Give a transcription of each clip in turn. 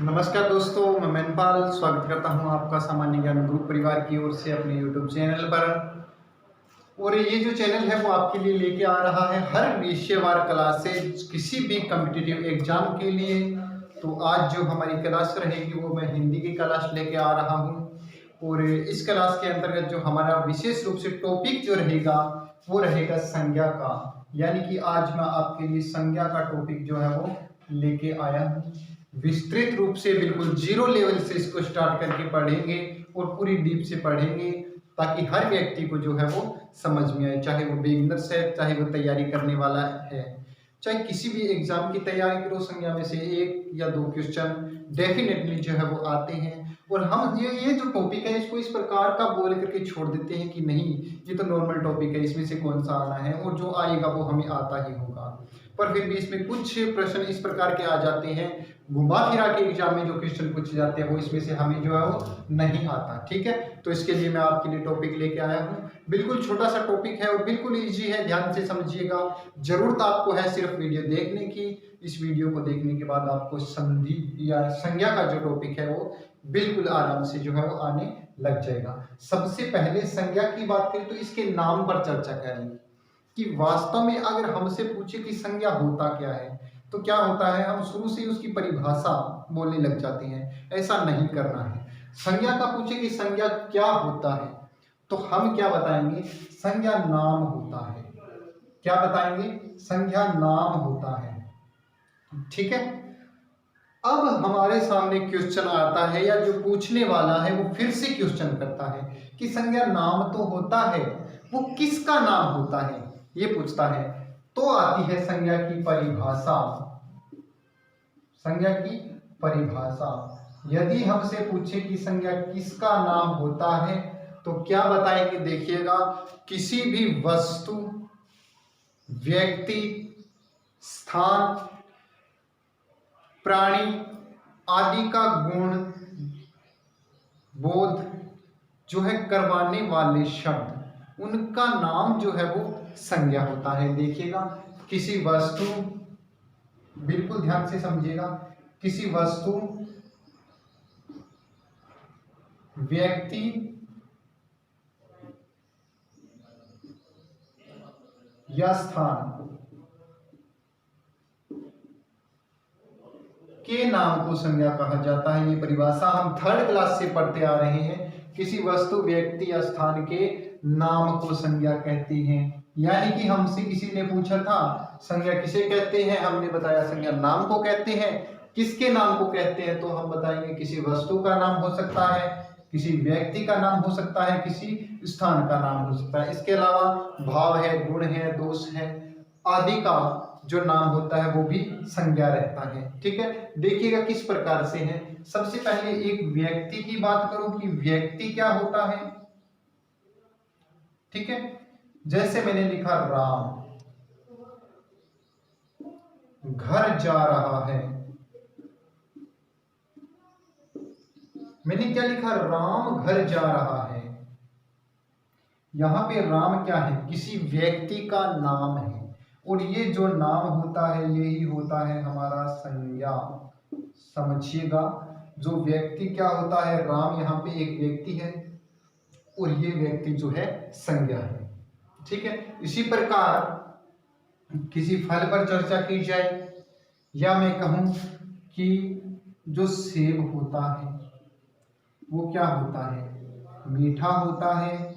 नमस्कार दोस्तों, मैं मैनपाल स्वागत करता हूं आपका सामान्य ज्ञान ग्रुप परिवार की ओर से अपने यूट्यूब चैनल पर। और ये जो चैनल है वो आपके लिए लेके आ रहा है हर विषयवार क्लासेज किसी भी कॉम्पिटिटिव एग्जाम के लिए। तो आज जो हमारी क्लास रहेगी वो मैं हिंदी की क्लास लेके आ रहा हूं। और इस क्लास के अंतर्गत जो हमारा विशेष रूप से टॉपिक जो रहेगा वो रहेगा संज्ञा का। यानी कि आज मैं आपके लिए संज्ञा का टॉपिक जो है वो लेके आया हूँ। विस्तृत रूप से बिल्कुल जीरो लेवल से इसको स्टार्ट करके पढ़ेंगे और पूरी डीप से पढ़ेंगे, ताकि हर व्यक्ति को जो है वो समझ में आए, चाहे वो बिगिनर्स है, चाहे वो तैयारी करने वाला है, चाहे किसी भी एग्जाम की तैयारी करो। संज्ञा में से एक या दो क्वेश्चन डेफिनेटली जो है वो आते हैं। और हम ये जो टॉपिक है इसको इस प्रकार का बोल करके छोड़ देते हैं कि नहीं, ये तो नॉर्मल टॉपिक है, इसमें से कौन सा आना है, और जो आएगा वो हमें आता ही होगा। पर फिर भी इसमें कुछ प्रश्न इस प्रकार के आ जाते हैं, घुमा फिरा के एग्जाम में जो क्वेश्चन पूछे जाते हैं वो इसमें से हमें जो है वो नहीं आता। ठीक है, तो इसके लिए मैं आपके लिए टॉपिक लेके आया हूँ। बिल्कुल छोटा सा टॉपिक है और बिल्कुल इजी है, ध्यान से समझिएगा। जरूरत आपको है सिर्फ वीडियो देखने की। इस वीडियो को देखने के बाद आपको संधि या संज्ञा का जो टॉपिक है वो बिल्कुल आराम से जो है वो आने लग जाएगा। सबसे पहले संज्ञा की बात करें तो इसके नाम पर चर्चा करेंगे कि वास्तव में अगर हमसे पूछे कि संज्ञा होता क्या है तो क्या होता है, हम शुरू से ही उसकी परिभाषा बोलने लग जाते हैं। ऐसा नहीं करना है। संज्ञा का पूछे कि संज्ञा क्या होता है तो हम क्या बताएंगे, संज्ञा नाम होता है। क्या बताएंगे, संज्ञा नाम होता है। ठीक है, अब हमारे सामने क्वेश्चन आता है या जो पूछने वाला है वो फिर से क्वेश्चन करता है कि संज्ञा नाम तो होता है, वो किसका नाम होता है, ये पूछता है। तो आती है संज्ञा की परिभाषा। संज्ञा की परिभाषा, यदि हमसे पूछे कि संज्ञा किसका नाम होता है तो क्या बताएंगे, देखिएगा, किसी भी वस्तु, व्यक्ति, स्थान, प्राणी आदि का गुण बोध जो है करवाने वाले शब्द, उनका नाम जो है वो संज्ञा होता है। देखिएगा, किसी वस्तु, बिल्कुल ध्यान से समझिएगा, किसी वस्तु, व्यक्ति, या स्थान के नाम को संज्ञा कहा जाता है। ये परिभाषा हम थर्ड क्लास से पढ़ते आ रहे हैं। किसी वस्तु, व्यक्ति या स्थान के नाम को संज्ञा कहती हैं। यानी कि हमसे किसी ने पूछा था संज्ञा किसे कहते हैं, हमने बताया संज्ञा नाम को कहते हैं। किसके नाम को कहते हैं तो हम बताएंगे किसी वस्तु का नाम हो सकता है, किसी व्यक्ति का नाम हो सकता है, किसी स्थान का नाम हो सकता है। इसके अलावा भाव है, गुण है, दोष है आदि का जो नाम होता है वो भी संज्ञा रहता है। ठीक है, देखिएगा किस प्रकार से है। सबसे पहले एक व्यक्ति की बात करूं कि व्यक्ति क्या होता है। ठीक है, जैसे मैंने लिखा राम घर जा रहा है, मैंने क्या लिखा, राम घर जा रहा है। यहां पे राम क्या है, किसी व्यक्ति का नाम है, और ये जो नाम होता है यही होता है हमारा संज्ञा। समझिएगा, जो व्यक्ति क्या होता है, राम यहाँ पे एक व्यक्ति है और ये व्यक्ति जो है संज्ञा है। ठीक है, इसी प्रकार किसी फल पर चर्चा की जाए, या मैं कहूं कि जो सेब होता है वो क्या होता है, मीठा होता है।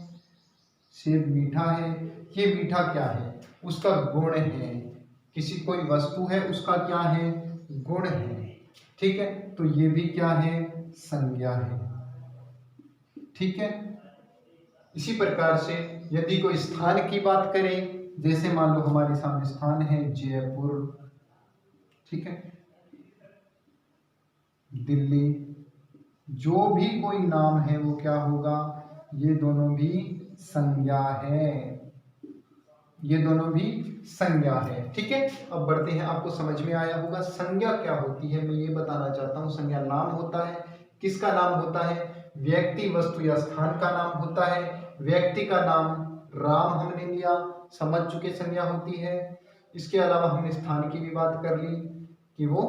सेब मीठा है, ये मीठा क्या है, उसका गुण है। किसी कोई वस्तु है उसका क्या है, गुण है। ठीक है, तो ये भी क्या है, संज्ञा है। ठीक है, इसी प्रकार से यदि कोई स्थान की बात करें, जैसे मान लो हमारे सामने स्थान है जयपुर, ठीक है, दिल्ली, जो भी कोई नाम है वो क्या होगा, ये दोनों भी संज्ञा है। ये दोनों भी संज्ञा है। ठीक है, अब बढ़ते हैं, आपको समझ में आया होगा संज्ञा क्या होती है। मैं ये बताना चाहता हूँ, संज्ञा नाम होता है। किसका नाम होता है, व्यक्ति, वस्तु या स्थान का नाम होता है। व्यक्ति का नाम राम हमने लिया, समझ चुके संज्ञा होती है। इसके अलावा हमने स्थान की भी बात कर ली कि वो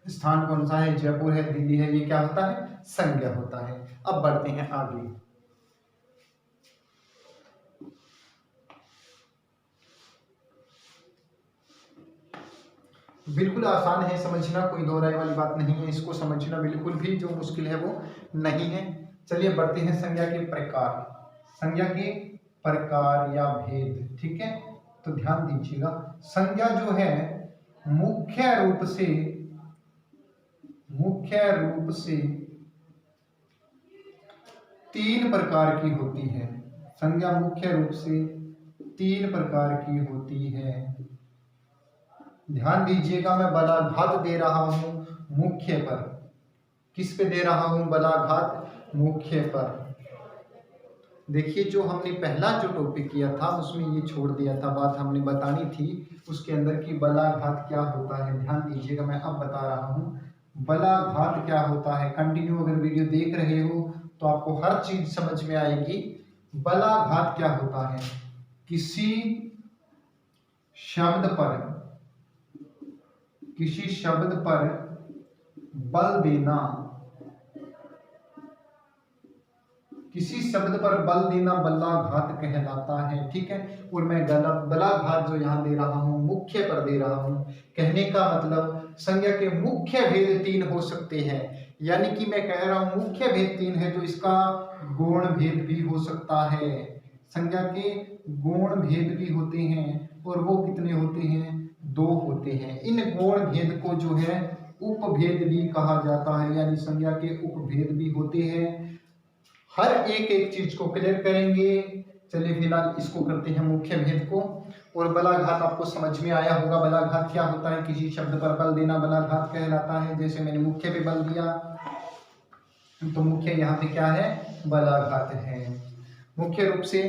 स्थान कौन सा है, जयपुर है, दिल्ली है, ये क्या होता है, संज्ञा होता है। अब बढ़ते हैं आगे। बिल्कुल आसान है समझना, कोई दो राय वाली बात नहीं है, इसको समझना बिल्कुल भी जो मुश्किल है वो नहीं है। चलिए बढ़ते हैं संज्ञा के प्रकार, संज्ञा के प्रकार या भेद। ठीक है, तो ध्यान दीजिएगा, संज्ञा जो है मुख्य रूप से 3 प्रकार की होती है। संज्ञा मुख्य रूप से 3 प्रकार की होती है। ध्यान दीजिएगा, मैं बलाघात दे रहा हूं मुख्य पर। किस पे दे रहा हूं, बलाघात मुख्य पर। देखिए जो हमने पहला जो टॉपिक किया था उसमें ये छोड़ दिया था, बात हमने बतानी थी उसके अंदर की बलाघात क्या होता है। ध्यान दीजिएगा, मैं अब बता रहा हूं बलाघात क्या होता है। कंटिन्यू अगर वीडियो देख रहे हो तो आपको हर चीज समझ में आएगी। बलाघात क्या होता है, किसी शब्द पर बल देना, किसी शब्द पर बल देना बलाघात कहलाता है। ठीक है, और मैं गलत बलाघात जो यहाँ दे रहा हूँ मुख्य पर दे रहा हूँ। कहने का मतलब संज्ञा के मुख्य भेद 3 हो सकते हैं, यानी कि मैं कह रहा हूँ मुख्य भेद 3 है तो इसका गौण भेद भी हो सकता है। संज्ञा के गौण भेद भी होते हैं, और वो कितने होते हैं, 2 होते हैं। इन गौण भेद को जो है उपभेद भी कहा जाता है, यानी संज्ञा के उपभेद भी होते हैं। हर एक चीज को क्लियर करेंगे। चलिए फिलहाल इसको करते हैं मुख्य भेद को। और बलाघात आपको समझ में आया होगा, बलाघात क्या होता है, किसी शब्द पर बल देना बलाघात कहलाता है। जैसे मैंने मुख्य पे बल दिया तो मुख्य यहाँ पे क्या है, बलाघात है। मुख्य रूप से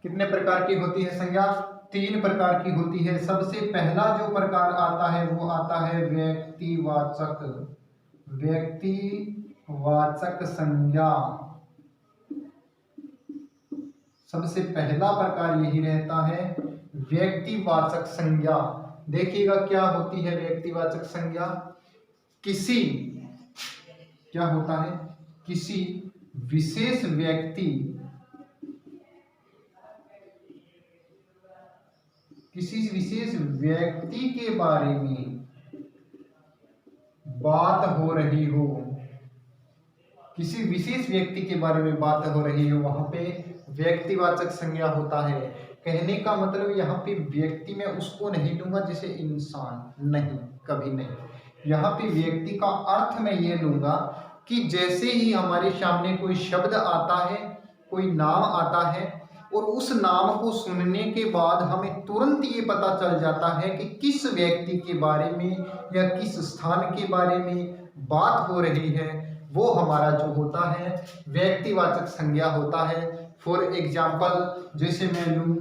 कितने प्रकार की होती है संज्ञा, 3 प्रकार की होती है। सबसे पहला जो प्रकार आता है वो आता है व्यक्तिवाचक संज्ञा। सबसे पहला प्रकार यही रहता है व्यक्तिवाचक संज्ञा। देखिएगा क्या होती है व्यक्तिवाचक संज्ञा, किसी क्या होता है, किसी विशेष व्यक्ति के बारे में बात हो रही हो, किसी विशेष व्यक्ति के बारे में बात हो रही हो, वहां पे व्यक्तिवाचक संज्ञा होता है। कहने का मतलब यहाँ पे व्यक्ति में उसको नहीं लूंगा जैसे इंसान, नहीं, कभी नहीं। यहाँ पे व्यक्ति का अर्थ मैं ये लूंगा कि जैसे ही हमारे सामने कोई शब्द आता है, कोई नाम आता है, और उस नाम को सुनने के बाद हमें तुरंत ये पता चल जाता है कि किस व्यक्ति के बारे में या किस स्थान के बारे में बात हो रही है, वो हमारा जो होता है व्यक्तिवाचक संज्ञा होता है। फॉर एग्जाम्पल जैसे मैं लूं,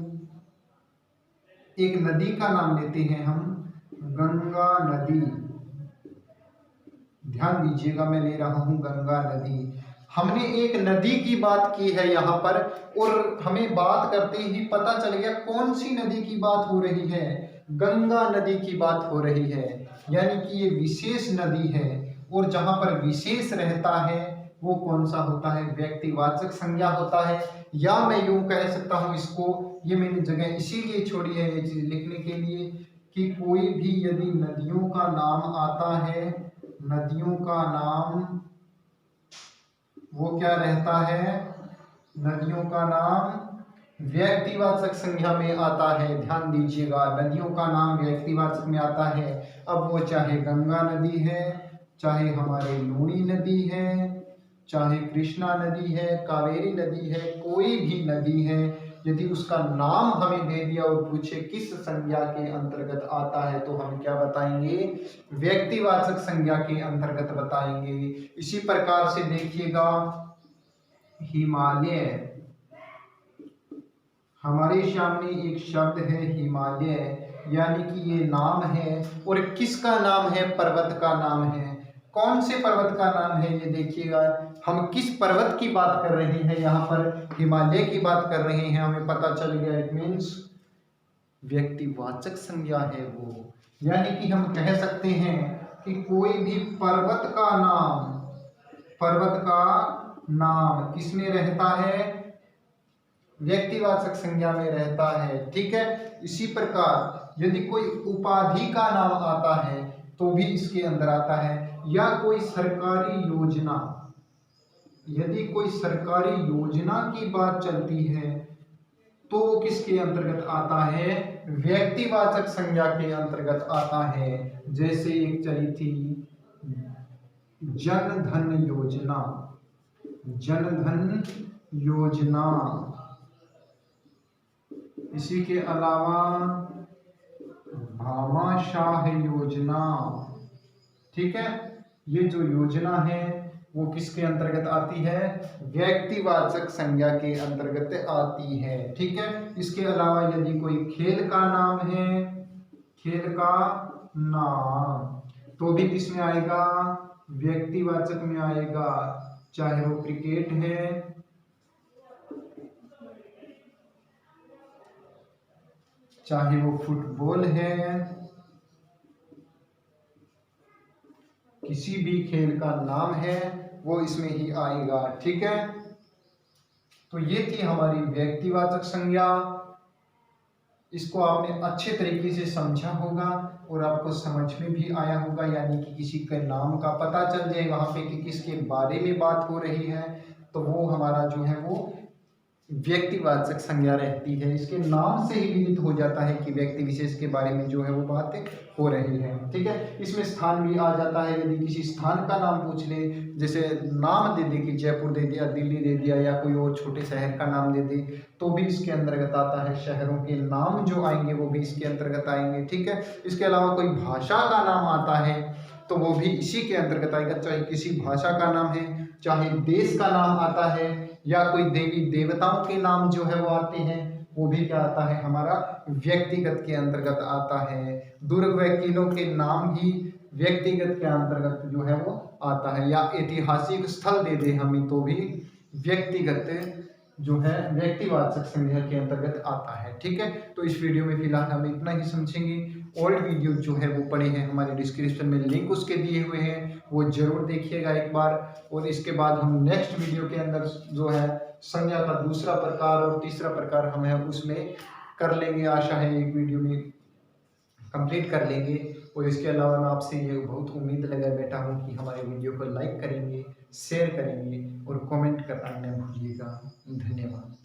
एक नदी का नाम लेते हैं हम, गंगा नदी। ध्यान दीजिएगा, मैं ले रहा हूं गंगा नदी। हमने एक नदी की बात की है यहाँ पर, और हमें बात करते ही पता चल गया कौन सी नदी की बात हो रही है, गंगा नदी की बात हो रही है। यानी कि ये विशेष नदी है, और जहां पर विशेष रहता है वो कौन सा होता है, व्यक्तिवाचक संज्ञा होता है। या मैं यूं कह सकता हूं इसको, ये मैंने जगह इसीलिए छोड़ी है ये चीज लिखने के लिए कि कोई भी यदि नदियों का नाम आता है, नदियों का नाम वो क्या रहता है, नदियों का नाम व्यक्तिवाचक संज्ञा में आता है। ध्यान दीजिएगा, नदियों का नाम व्यक्तिवाचक में आता है। अब वो चाहे गंगा नदी है, चाहे हमारे लूणी नदी है, चाहे कृष्णा नदी है, कावेरी नदी है, कोई भी नदी है, यदि उसका नाम हमें दे दिया और पूछे किस संज्ञा के अंतर्गत आता है तो हम क्या बताएंगे, व्यक्तिवाचक संज्ञा के अंतर्गत बताएंगे। इसी प्रकार से देखिएगा हिमालय, हमारे सामने एक शब्द है हिमालय, यानी कि ये नाम है, और किसका नाम है, पर्वत का नाम है। कौन से पर्वत का नाम है ये देखिएगा, हम किस पर्वत की बात कर रहे हैं, यहाँ पर हिमालय की बात कर रहे हैं, हमें पता चल गया। इट मीन्स व्यक्तिवाचक संज्ञा है वो, यानी कि हम कह सकते हैं कि कोई भी पर्वत का नाम किसमें रहता है, व्यक्तिवाचक संज्ञा में रहता है। ठीक है, इसी प्रकार यदि कोई उपाधि का नाम आता है तो भी इसके अंदर आता है, या कोई सरकारी योजना, यदि कोई सरकारी योजना की बात चलती है तो किसके अंतर्गत आता है, व्यक्तिवाचक संज्ञा के अंतर्गत आता है। जैसे एक चली थी जन धन योजना, जन धन योजना, इसी के अलावा भामाशाह योजना। ठीक है, ये जो योजना है वो किसके अंतर्गत आती है, व्यक्तिवाचक संज्ञा के अंतर्गत आती है। ठीक है, इसके अलावा यदि कोई खेल का नाम है, खेल का नाम, तो भी किसमें आएगा, व्यक्तिवाचक में आएगा, चाहे वो क्रिकेट है, चाहे वो फुटबॉल है, किसी भी खेल का नाम है वो इसमें ही आएगा। ठीक है, तो ये थी हमारी व्यक्तिवाचक संज्ञा। इसको आपने अच्छे तरीके से समझा होगा और आपको समझ में भी आया होगा, यानी कि किसी के नाम का पता चल जाए वहां पे कि किसके बारे में बात हो रही है, तो वो हमारा जो है वो व्यक्तिवाचक संज्ञा रहती है। इसके नाम से ही विदित हो जाता है कि व्यक्ति विशेष के बारे में जो है वो बातें हो रही है। ठीक है, इसमें स्थान भी आ जाता है, यदि किसी स्थान का नाम पूछ ले, जैसे नाम दे दे कि जयपुर दे दिया, दिल्ली दे दिया, या कोई और छोटे शहर का नाम दे दे, तो भी इसके अंतर्गत आता है। शहरों के नाम जो आएंगे वो भी इसके अंतर्गत आएंगे। ठीक है, इसके अलावा कोई भाषा का नाम आता है तो वो भी इसी के अंतर्गत आएगा, चाहे किसी भाषा का नाम है, चाहे देश का नाम आता है, या कोई देवी देवताओं के नाम जो है वो आते हैं, वो भी क्या आता है, हमारा व्यक्तिगत के अंतर्गत आता है। दुर्ग व किलों के नाम भी व्यक्तिगत के अंतर्गत जो है वो आता है, या ऐतिहासिक स्थल दे दे हमें तो भी व्यक्तिगत जो है व्यक्तिवाचक संज्ञा के अंतर्गत आता है। ठीक है, तो इस वीडियो में फिलहाल हम इतना ही समझेंगे। ओल्ड वीडियो जो है वो पड़े हैं हमारे डिस्क्रिप्शन में, लिंक उसके दिए हुए हैं, वो जरूर देखिएगा एक बार। और इसके बाद हम नेक्स्ट वीडियो के अंदर जो है संज्ञा का दूसरा प्रकार और तीसरा प्रकार हम है उसमें कर लेंगे। आशा है एक वीडियो में कंप्लीट कर लेंगे। और इसके अलावा मैं आपसे ये बहुत उम्मीद लगा बैठा हूँ कि हमारे वीडियो को लाइक करेंगे, शेयर करेंगे और कमेंट करना न भूलिएगा। धन्यवाद।